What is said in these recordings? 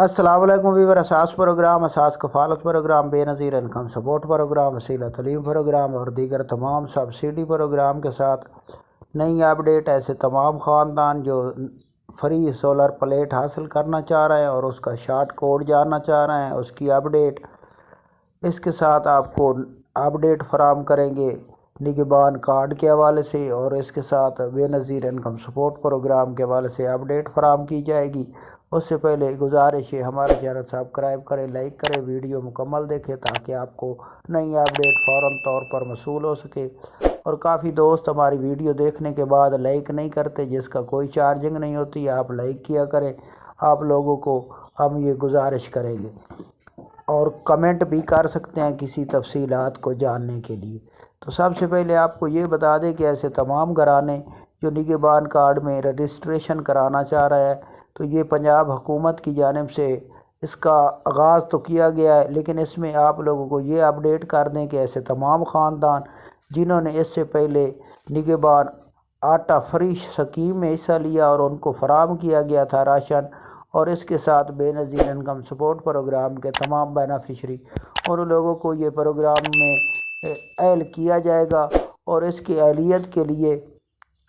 अस्सलाम वालेकुम viewer. Ehsaas program, Ehsaas Kafalat program, Benazir income support program, Waseela Taleem programme और दीगर तमाम सब्सिडी प्रोग्राम के साथ नई अपडेट। ऐसे तमाम ख़ानदान जो फ्री सोलर प्लेट हासिल करना चाह रहे हैं और उसका शॉर्ट कोड जानना चाह रहे हैं, उसकी अपडेट इसके साथ आपको अपडेट फराम करेंगे निगहबान कार्ड के हवाले से, और इसके साथ बेनज़ीर इनकम सपोर्ट प्रोग्राम के हवाले से अपडेट फराम की जाएगी। उससे पहले गुजारिश है, हमारा चैनल सब्सक्राइब करें, लाइक करें, वीडियो मुकम्मल देखें ताकि आपको नई अपडेट फ़ौरन तौर पर मसूल हो सके। और काफ़ी दोस्त हमारी वीडियो देखने के बाद लाइक नहीं करते, जिसका कोई चार्जिंग नहीं होती, आप लाइक किया करें। आप लोगों को हम ये गुजारिश करेंगे, और कमेंट भी कर सकते हैं किसी तफसीलात को जानने के लिए। तो सबसे पहले आपको ये बता दें कि ऐसे तमाम घराने जो निगहबान कार्ड में रजिस्ट्रेशन कराना चाह रहे हैं, तो ये पंजाब हुकूमत की जानिब से इसका आगाज़ तो किया गया है, लेकिन इसमें आप लोगों को ये अपडेट कर दें कि ऐसे तमाम ख़ानदान जिन्होंने इससे पहले निगहबान आटा फ्री स्कीम में हिस्सा लिया और उनको फराहम किया गया था राशन, और इसके साथ बेनज़ीर इनकम सपोर्ट प्रोग्राम के तमाम बेनिफिशरी, उन लोगों को ये प्रोग्राम में अहल किया जाएगा। और इसकी अहलियत के लिए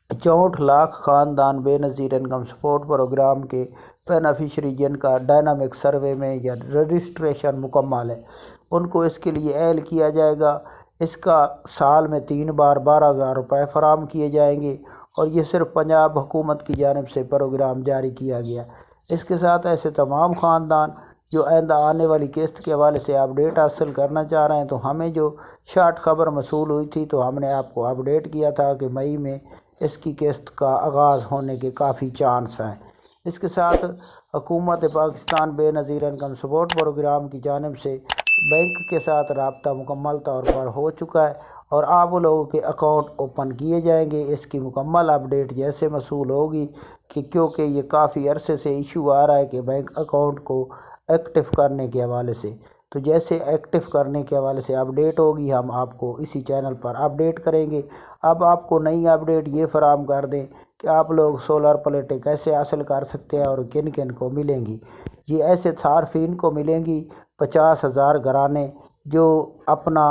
64 लाख ख़ानदान बेनज़ीर इनकम सपोर्ट प्रोग्राम के बेनिफिशरी जिनका डायनामिक सर्वे में या रजिस्ट्रेशन मुकम्मल है, उनको इसके लिए अहल किया जाएगा। इसका साल में 3 बार 12,000 रुपये फ़राहम किए जाएंगे, और ये सिर्फ पंजाब हुकूमत की जानिब से प्रोग्राम जारी किया गया। इसके साथ ऐसे तमाम ख़ानदान जो आइंदा आने वाली किस्त के हवाले से अपडेट हासिल करना चाह रहे हैं, तो हमें जो शॉर्ट खबर मसूल हुई थी, तो हमने आपको अपडेट किया था कि मई में इसकी किस्त का आगाज़ होने के काफ़ी चांस हैं। इसके साथ हुकूमत Pakistan Benazir income support program की जानिब से बैंक के साथ रब्ता मुकम्मल तौर पर हो चुका है, और आप लोगों के अकाउंट ओपन किए जाएंगे। इसकी मुकम्मल अपडेट जैसे मसूल होगी, कि क्योंकि ये काफ़ी अरसे से इशू आ रहा है कि बैंक अकाउंट को एक्टिव करने के हवाले से, तो जैसे एक्टिव करने के हवाले से अपडेट होगी हम आपको इसी चैनल पर अपडेट करेंगे। अब आपको नई अपडेट ये फराहम कर दें कि आप लोग सोलर प्लेटें कैसे हासिल कर सकते हैं और किन किन को मिलेंगी। ये ऐसे सार्फिन को मिलेंगी 50,000 घराने जो अपना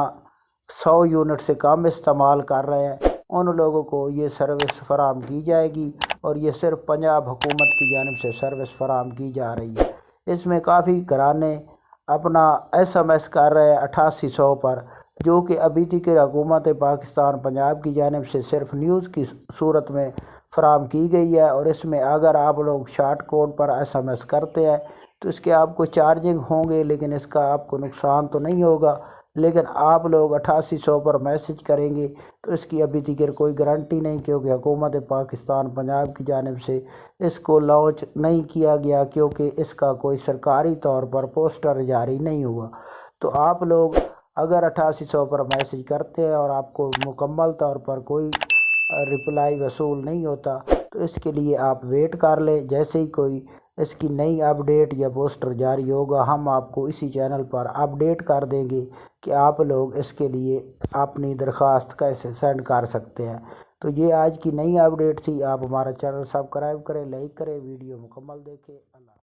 100 यूनिट से कम इस्तेमाल कर रहे हैं, उन लोगों को ये सर्विस फराहम की जाएगी, और ये सिर्फ पंजाब हुकूमत की जानिब से सर्विस फराहम की जा रही है। इसमें काफ़ी घराने अपना SMS कर रहे हैं 8800 पर, जो कि अभी तक हुकूमत पाकिस्तान पंजाब की जानिब से सिर्फ न्यूज़ की सूरत में फराहम की गई है। और इसमें अगर आप लोग शॉर्ट कोड पर SMS करते हैं तो इसके आपको चार्जिंग होंगे, लेकिन इसका आपको नुकसान तो नहीं होगा। लेकिन आप लोग 8800 पर मैसेज करेंगे तो इसकी अभी तक कोई गारंटी नहीं, क्योंकि हुकूमत पाकिस्तान पंजाब की जानिब से इसको लॉन्च नहीं किया गया, क्योंकि इसका कोई सरकारी तौर पर पोस्टर जारी नहीं हुआ। तो आप लोग अगर 8800 पर मैसेज करते हैं और आपको मुकम्मल तौर पर कोई रिप्लाई वसूल नहीं होता, तो इसके लिए आप वेट कर लें। जैसे ही कोई इसकी नई अपडेट या पोस्टर जारी होगा, हम आपको इसी चैनल पर अपडेट कर देंगे कि आप लोग इसके लिए अपनी दरख्वास्त कैसे सेंड कर सकते हैं। तो ये आज की नई अपडेट थी। आप हमारा चैनल सब्सक्राइब करें, लाइक करें, वीडियो मुकम्मल देखें। अल्लाह।